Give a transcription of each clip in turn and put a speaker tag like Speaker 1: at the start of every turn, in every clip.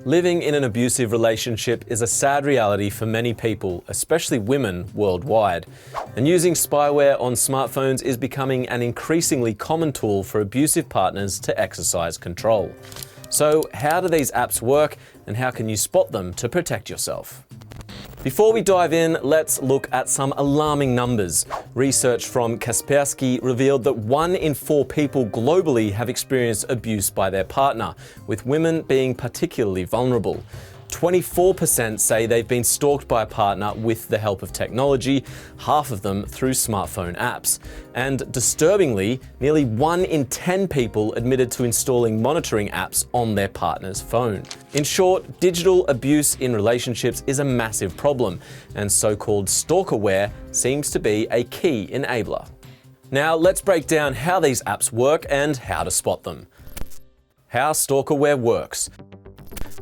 Speaker 1: Living in an abusive relationship is a sad reality for many people, especially women worldwide. And using spyware on smartphones is becoming an increasingly common tool for abusive partners to exercise control. So, how do these apps work, and how can you spot them to protect yourself? Before we dive in, let's look at some alarming numbers. Research from Kaspersky revealed that 1 in 4 people globally have experienced abuse by their partner, with women being particularly vulnerable. 24% say they've been stalked by a partner with the help of technology, half of them through smartphone apps. And disturbingly, nearly 1 in 10 people admitted to installing monitoring apps on their partner's phone. In short, digital abuse in relationships is a massive problem, and so-called stalkerware seems to be a key enabler. Now, let's break down how these apps work and how to spot them. How Stalkerware works.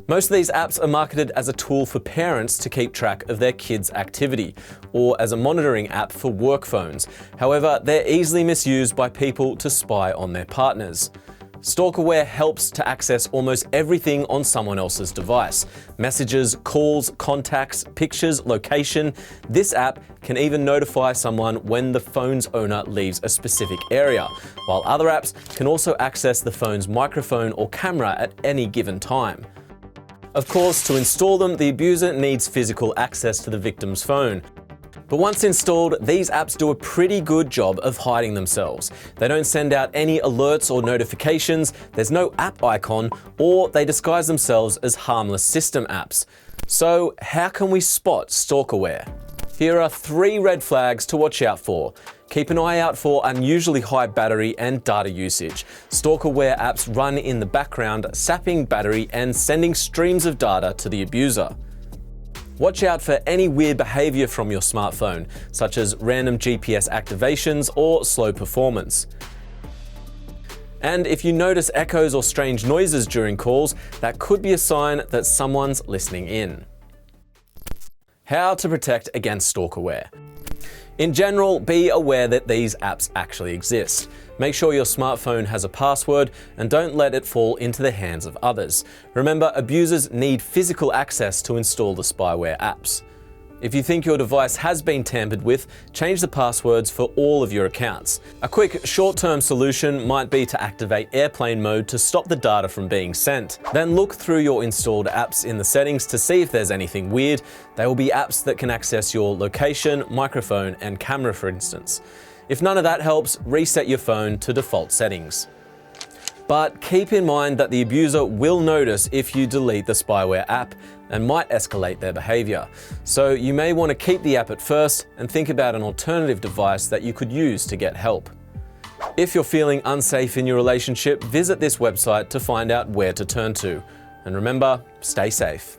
Speaker 1: Most of these apps are marketed as a tool for parents to keep track of their kids' activity, or as a monitoring app for work phones. However, they're easily misused by people to spy on their partners. Stalkerware helps to access almost everything on someone else's device. Messages, calls, contacts, pictures, location. This app can even notify someone when the phone's owner leaves a specific area, while other apps can also access the phone's microphone or camera at any given time. Of course, to install them, the abuser needs physical access to the victim's phone. But once installed, these apps do a pretty good job of hiding themselves. They don't send out any alerts or notifications, there's no app icon, or they disguise themselves as harmless system apps. So, how can we spot stalkerware? Here are 3 red flags to watch out for. Keep an eye out for unusually high battery and data usage. Stalkerware apps run in the background, sapping battery and sending streams of data to the abuser. Watch out for any weird behavior from your smartphone, such as random GPS activations or slow performance. And if you notice echoes or strange noises during calls, that could be a sign that someone's listening in. How to protect against stalkerware. In general, be aware that these apps actually exist. Make sure your smartphone has a password and don't let it fall into the hands of others. Remember, abusers need physical access to install the spyware apps. If you think your device has been tampered with, change the passwords for all of your accounts. A quick short-term solution might be to activate airplane mode to stop the data from being sent. Then look through your installed apps in the settings to see if there's anything weird. They will be apps that can access your location, microphone, and camera, for instance. If none of that helps, reset your phone to default settings. But keep in mind that the abuser will notice if you delete the spyware app and might escalate their behavior. So you may want to keep the app at first and think about an alternative device that you could use to get help. If you're feeling unsafe in your relationship, visit this website to find out where to turn to. And remember, stay safe.